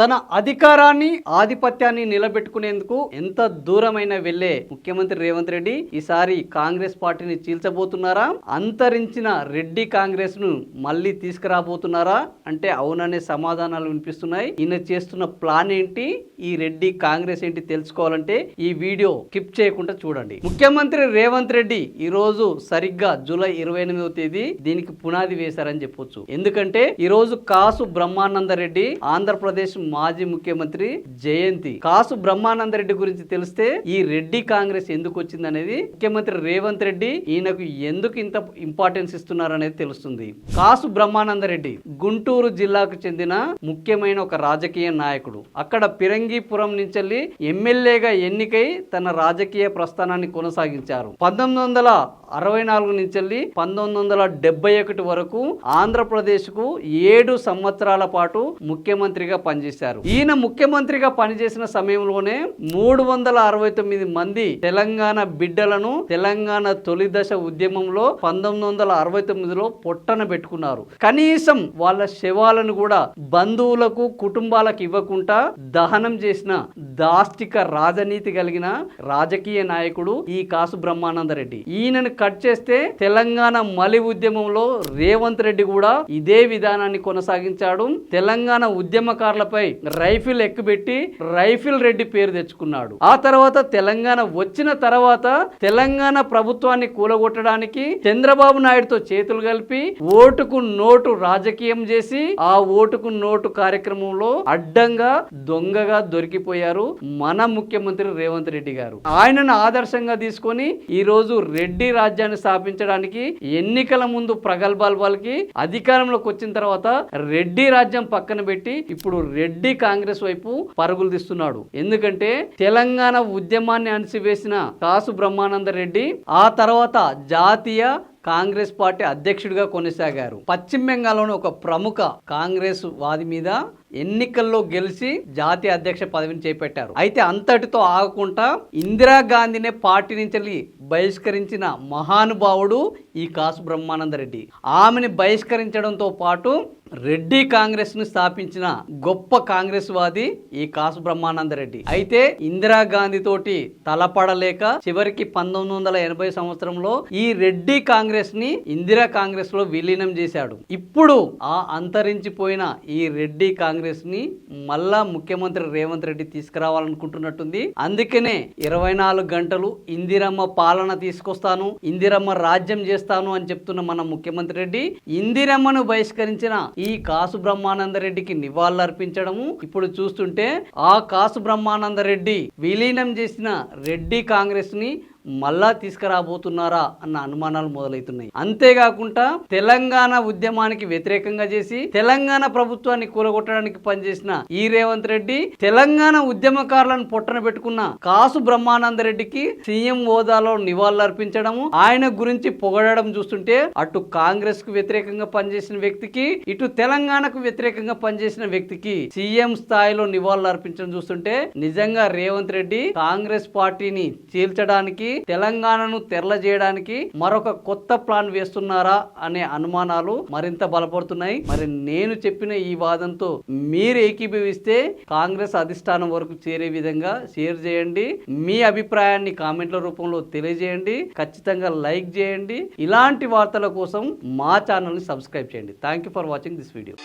తన అధికారాన్ని ఆధిపత్యాన్ని నిలబెట్టుకునేందుకు ఎంత దూరమైన వెళ్లే ముఖ్యమంత్రి రేవంత్ రెడ్డి ఈసారి కాంగ్రెస్ పార్టీని చీల్చబోతున్నారా? అంతరించిన రెడ్డి కాంగ్రెస్ ను మళ్ళీ తీసుకురాబోతున్నారా అంటే అవుననే సమాధానాలు వినిపిస్తున్నాయి. ఈయన చేస్తున్న ప్లాన్ ఏంటి, ఈ రెడ్డి కాంగ్రెస్ ఏంటి తెలుసుకోవాలంటే ఈ వీడియో స్కిప్ చేయకుండా చూడండి. ముఖ్యమంత్రి రేవంత్ రెడ్డి ఈ రోజు సరిగ్గా జూలై 28వ తేదీ దీనికి పునాది వేశారని చెప్పొచ్చు. ఎందుకంటే ఈ రోజు కాసు బ్రహ్మానంద రెడ్డి ఆంధ్రప్రదేశ్ మాజీ ముఖ్యమంత్రి జయంతి. కాసు బ్రహ్మానంద రెడ్డి గురించి తెలిస్తే ఈ రెడ్డి కాంగ్రెస్ ఎందుకు వచ్చింది అనేది, ముఖ్యమంత్రి రేవంత్ రెడ్డి ఈయనకు ఎందుకు ఇంత ఇంపార్టెన్స్ ఇస్తున్నారు అనేది తెలుస్తుంది. కాసు బ్రహ్మానంద రెడ్డి గుంటూరు జిల్లాకు చెందిన ముఖ్యమైన ఒక రాజకీయ నాయకుడు. అక్కడ పిరంగిపురం నుంచి ఎమ్మెల్యేగా ఎన్నికై తన రాజకీయ ప్రస్థానాన్ని కొనసాగించారు. 1964 నుంచి 1971 వరకు ఆంధ్రప్రదేశ్ కు 7 సంవత్సరాల పాటు ముఖ్యమంత్రిగా పనిచేశారు. ఈయన ముఖ్యమంత్రిగా పనిచేసిన సమయంలోనే 369 మంది తెలంగాణ బిడ్డలను తెలంగాణ తొలి దశ ఉద్యమంలో 1969లో పొట్టన పెట్టుకున్నారు. కనీసం వాళ్ళ శవాలను కూడా బంధువులకు కుటుంబాలకు ఇవ్వకుండా దహనం చేసిన దాష్టిక రాజనీతి కలిగిన రాజకీయ నాయకుడు ఈ కాసు బ్రహ్మానంద రెడ్డి. ఈయనను కట్ చేస్తే తెలంగాణ మలి ఉద్యమంలో రేవంత్ రెడ్డి కూడా ఇదే విధానాన్ని కొనసాగించాడు. తెలంగాణ ఉద్యమకారులపై రైఫిల్ ఎక్కుబెట్టి రైఫిల్ రెడ్డి పేరు తెచ్చుకున్నాడు. ఆ తర్వాత తెలంగాణ వచ్చిన తర్వాత తెలంగాణ ప్రభుత్వాన్ని కూలగొట్టడానికి చంద్రబాబు నాయుడుతో చేతులు కలిపి ఓటుకు నోటు రాజకీయం చేసి ఆ ఓటుకు నోటు కార్యక్రమంలో అడ్డంగా దొంగగా దొరికిపోయారు మన ముఖ్యమంత్రి రేవంత్ రెడ్డి గారు. ఆయనను ఆదర్శంగా తీసుకొని ఈ రోజు రెడ్డి రాజ్యాన్ని స్థాపించడానికి ఎన్నికల ముందు ప్రగల్భాలు పలికి అధికారంలోకి వచ్చిన తర్వాత రెడ్డి రాజ్యం పక్కన పెట్టి ఇప్పుడు రెడ్డి కాంగ్రెస్ వైపు పరుగులు తీస్తున్నాడు. ఎందుకంటే తెలంగాణ ఉద్యమాన్ని అణిసివేసిన కాసు బ్రహ్మానంద రెడ్డి ఆ తర్వాత జాతీయ కాంగ్రెస్ పార్టీ అధ్యక్షుడిగా కొనసాగారు. పశ్చిమ బెంగాల్లోని ఒక ప్రముఖ కాంగ్రెస్ వాది మీద ఎన్నికల్లో గెలిచి జాతీయ అధ్యక్ష పదవిని చేపట్టారు. అయితే అంతటితో ఆగకుండా ఇందిరాగాంధీనే పార్టీ నుంచి బహిష్కరించిన మహానుభావుడు ఈ కాసు బ్రహ్మానంద రెడ్డి. ఆమెను బహిష్కరించడంతో పాటు రెడ్డి కాంగ్రెస్ ను స్థాపించిన గొప్ప కాంగ్రెస్ వాది ఈ కాసు బ్రహ్మానంద రెడ్డి. అయితే ఇందిరాగాంధీ తోటి తలపడలేక చివరికి 1980 సంవత్సరంలో ఈ రెడ్డి కాంగ్రెస్ ని ఇందిరా కాంగ్రెస్ లో విలీనం చేశాడు. ఇప్పుడు ఆ అంతరించిపోయిన ఈ రెడ్డి కాంగ్రెస్ ని మళ్ళా ముఖ్యమంత్రి రేవంత్ రెడ్డి తీసుకురావాలనుకుంటున్నట్టుంది. అందుకనే 24 గంటలు ఇందిరమ్మ పాలన తీసుకొస్తాను, ఇందిరమ్మ రాజ్యం చేస్తాను అని చెప్తున్న మన ముఖ్యమంత్రి రెడ్డి ఇందిరమ్మను బహిష్కరించిన ఈ కాసు బ్రహ్మానంద రెడ్డికి నివాళులర్పించడము ఇప్పుడు చూస్తుంటే ఆ కాసు బ్రహ్మానంద రెడ్డి విలీనం చేసిన రెడ్డి కాంగ్రెస్ ని మళ్ళా తీసుకురాబోతున్నారా అన్న అనుమానాలు మొదలవుతున్నాయి. అంతేకాకుండా తెలంగాణ ఉద్యమానికి వ్యతిరేకంగా చేసి తెలంగాణ ప్రభుత్వాన్ని కూలగొట్టడానికి పనిచేసిన ఈ రేవంత్ రెడ్డి తెలంగాణ ఉద్యమకారులను పొట్టన పెట్టుకున్న కాసు బ్రహ్మానంద రెడ్డికి సీఎం హోదాలో నివాళులర్పించడము, ఆయన గురించి పొగడడం చూస్తుంటే అటు కాంగ్రెస్ కు వ్యతిరేకంగా పనిచేసిన వ్యక్తికి ఇటు తెలంగాణకు వ్యతిరేకంగా పనిచేసిన వ్యక్తికి సీఎం స్థాయిలో నివాళులర్పించడం చూస్తుంటే నిజంగా రేవంత్ రెడ్డి కాంగ్రెస్ పార్టీని చీల్చడానికి తెలంగాణను తెరల చేయడానికి మరొక కొత్త ప్లాన్ వేస్తున్నారా అనే అనుమానాలు మరింత బలపడుతున్నాయి. మరి నేను చెప్పిన ఈ వాదంతో మీరు ఏకీభవిస్తే కాంగ్రెస్ అధిష్టానం వరకు చేరే విధంగా షేర్ చేయండి. మీ అభిప్రాయాన్ని కామెంట్ల రూపంలో తెలియజేయండి. ఖచ్చితంగా లైక్ చేయండి. ఇలాంటి వార్తల కోసం మా ఛానల్ని సబ్స్క్రైబ్ చేయండి. Thank you for watching this video.